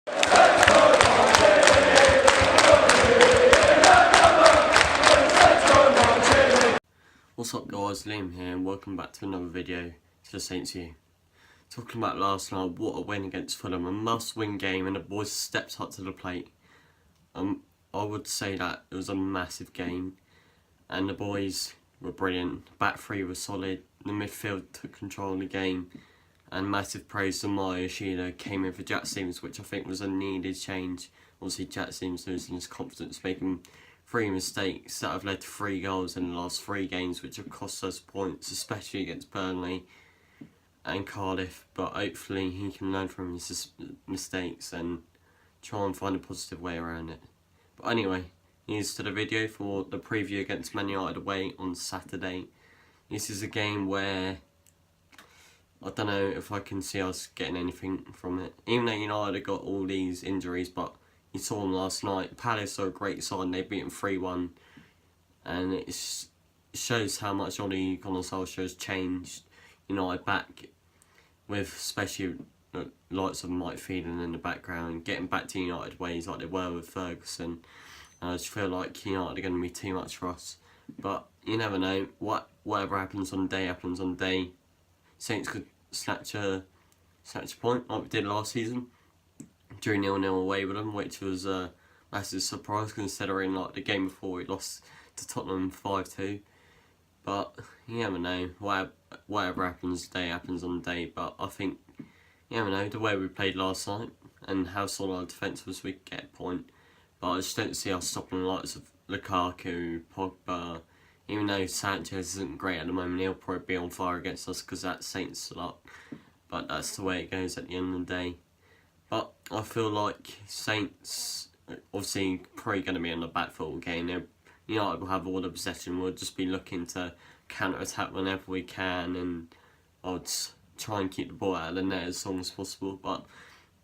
What's up guys, Liam here and welcome back to another video to the Saints U. Talking about last night, what a win against Fulham, a must-win game, and the boys stepped up to the plate. I would say that it was a massive game and the boys were brilliant. The back three was solid, the midfield took control of the game, and massive praise to Yoshida came in for Jack Stevens, which I think was a needed change. Obviously Jack Stevens losing his confidence, making 3 mistakes that have led to 3 goals in the last 3 games, which have cost us points, especially against Burnley and Cardiff. But hopefully he can learn from his mistakes and try and find a positive way around it. But anyway, here's to the video for the preview against Man United away on Saturday. This is a game where I don't know if I can see us getting anything from it. Even though United have got all these injuries, but you saw them last night. Palace are a great side, they beat them 3-1. And it shows how much Ole Gunnar Solksjaer has changed United back, with especially the likes of Mike Phelan in the background, getting back to United ways like they were with Ferguson. And I just feel like United are going to be too much for us. But you never know, whatever happens on the day happens on the day. Saints could snatch a point like we did last season. Drew 0-0 away with them, which was a massive surprise considering like the game before we lost to Tottenham 5-2. But you never know, whatever happens today happens on the day. But I think, you never know, the way we played last night and how solid our defence was, we could get a point. But I just don't see us stopping the likes of Lukaku, Pogba. Even though Sanchez isn't great at the moment, he'll probably be on fire against us because that's Saints' luck. But that's the way it goes at the end of the day. But I feel like Saints, obviously, probably going to be on the back foot all game. United will have all the possession. We'll just be looking to counter-attack whenever we can, and I'll just try and keep the ball out of the net as long as possible. But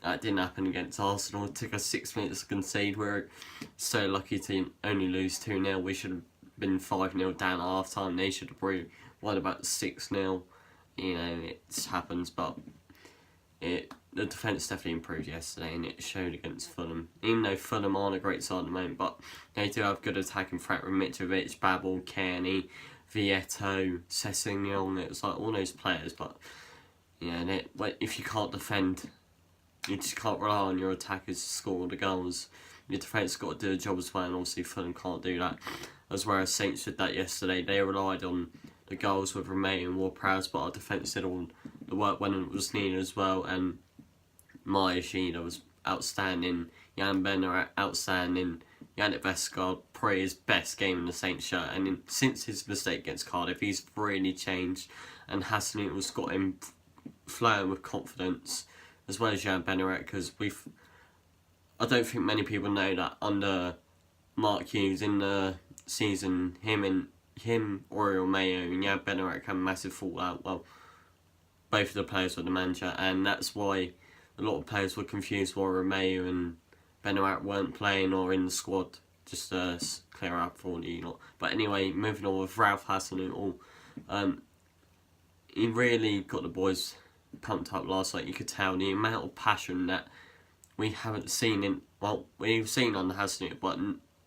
that didn't happen against Arsenal. It took us 6 minutes to concede. We're so lucky to only lose 2-0. We should have been 5-0 down at half time. They should have probably won about 6-0. You know, it happens, but the defence definitely improved yesterday, and it showed against Fulham. Even though Fulham aren't a great side at the moment, but they do have good attacking threat with Mitrovic, Babel, Kearney, Vieto, Sessegnon. It's like all those players, but yeah, if you can't defend, you just can't rely on your attackers to score the goals. Your defence got to do a job as well, and obviously Fulham can't do that. As whereas Saints did that yesterday, they relied on the goals with Romeo and Ward-Prowse, but our defence did all the work when it was needed as well. And Yoshida was outstanding, Jan Benner outstanding, Yannick Vestergaard probably his best game in the Saints shirt, and since his mistake against Cardiff he's really changed, and Hasenhüttl's got him flowing with confidence, as well as Jan Benner, because I don't think many people know that under Mark Hughes in the season, him, Oriol Mayo and Jan Benner had a massive fallout. Well, both of the players were the manager, and that's why a lot of players were confused why Romeo and Benoit weren't playing or in the squad, just to clear up for the lot. But anyway, moving on with Ralph Hasenhüttl, he really got the boys pumped up last night. You could tell the amount of passion that we haven't seen we've seen on the Hasenhüttl, but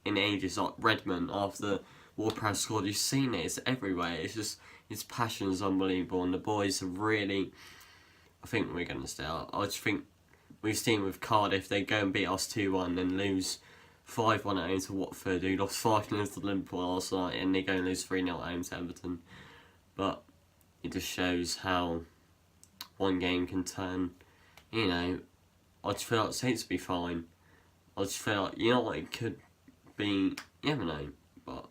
in ages, like Redmond after Ward-Prowse scored, you've seen it, it's everywhere. It's just, his passion is unbelievable, and the boys have really, I think we're going to stay out. I just think we've seen with Cardiff, they go and beat us 2-1 and lose 5-1 at home to Watford, who lost 5-0 to Liverpool last night, and they go and lose 3-0 at home to Everton. But it just shows how one game can turn, you know. I just feel like Saints will be fine. I just feel like United could be, you never know, but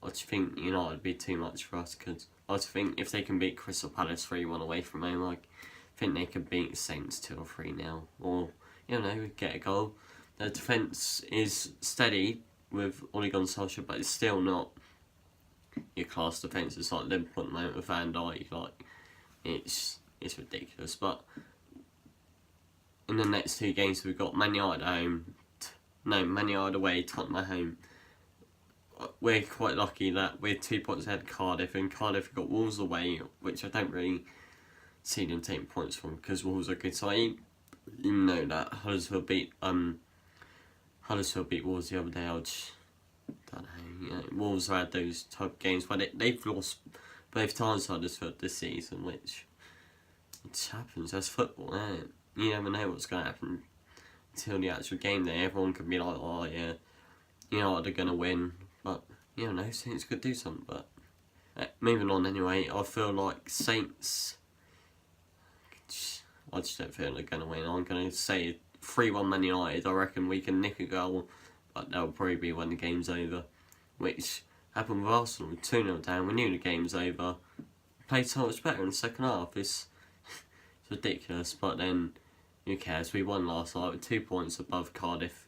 I just think United would be too much for us, because I just think if they can beat Crystal Palace 3-1 away from home, like, I think they could beat Saints 2 or 3-0, or, you know, get a goal. The defence is steady with Ole Gunnar Solksjaer, but it's still not your class defence. It's like Liverpool at the moment with Van Dijk, like, it's ridiculous. But in the next 2 games we've got Man United at home, Man United away, Tottenham at home. We're quite lucky that we're 2 points ahead of Cardiff, and Cardiff have got Wolves away, which I don't really see them taking points from, because Wolves are a good side. You know that Huddersfield beat Wolves the other day. I just don't know. You know, Wolves have had those type of games where they've lost both times to Huddersfield this season, which happens. That's football, isn't it? You never know what's going to happen until the actual game day. Everyone could be like, oh yeah, you know what, they're going to win. But, you don't know, Saints could do something. But moving on anyway, I feel like Saints, I just don't feel they're going to win. I'm going to say 3-1 Man United. I reckon we can nick a goal, but that'll probably be when the game's over. Which happened with Arsenal, 2-0 down. We knew the game's over. Played so much better in the second half. It's ridiculous, but then who cares? We won last night with 2 points above Cardiff,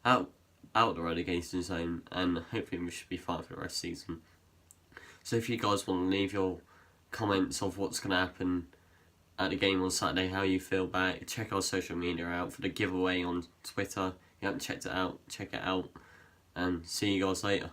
out the relegation zone, and hopefully we should be fine for the rest of the season. So if you guys want to leave your comments of what's going to happen at the game on Saturday, how you feel about it, check our social media out for the giveaway on Twitter. If you haven't checked it out, check it out, and see you guys later.